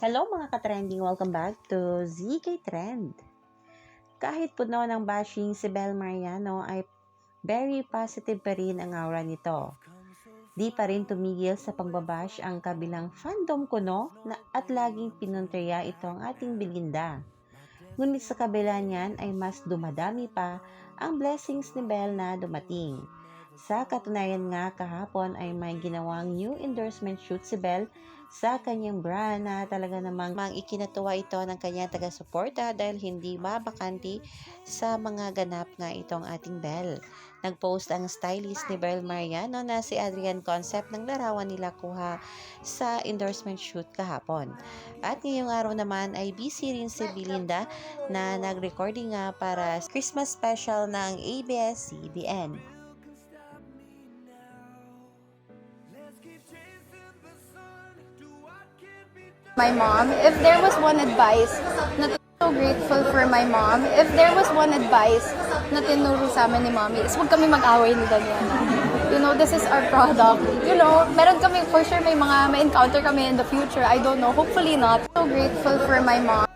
Hello mga ka-trending! Welcome back to ZK Trend. Kahit puno ng bashing, si Bel Mariano ay very positive pa rin ang aura nito. Di pa rin tumigil sa pagbabash ang kabilang fandom kuno at laging pinunteriya ito ang ating Belinda. Ngunit sa kabila niyan ay mas dumadami pa ang blessings ni Bel na dumating. Sa katunayan nga, kahapon ay may ginawang new endorsement shoot si Bel sa kanyang brand na talaga namang ikinatuwa ito ng kanyang taga-suporta dahil hindi mabakanti sa mga ganap nga itong ating Bel. Nag-post ang stylist ni Bel Mariano na si Adrian Concept ng larawan nila kuha sa endorsement shoot kahapon. At ngayong araw naman ay busy rin si Belinda na nag-recording nga para Christmas special ng ABS-CBN. My mom, if there was one advice na so grateful for my mom, if there was one advice na tinuro sa amin ni mommy, is huwag kami mag-away ni Daniel. You know, this is our product. You know, meron kami, for sure may encounter kami in the future. I don't know, hopefully not. So grateful for my mom.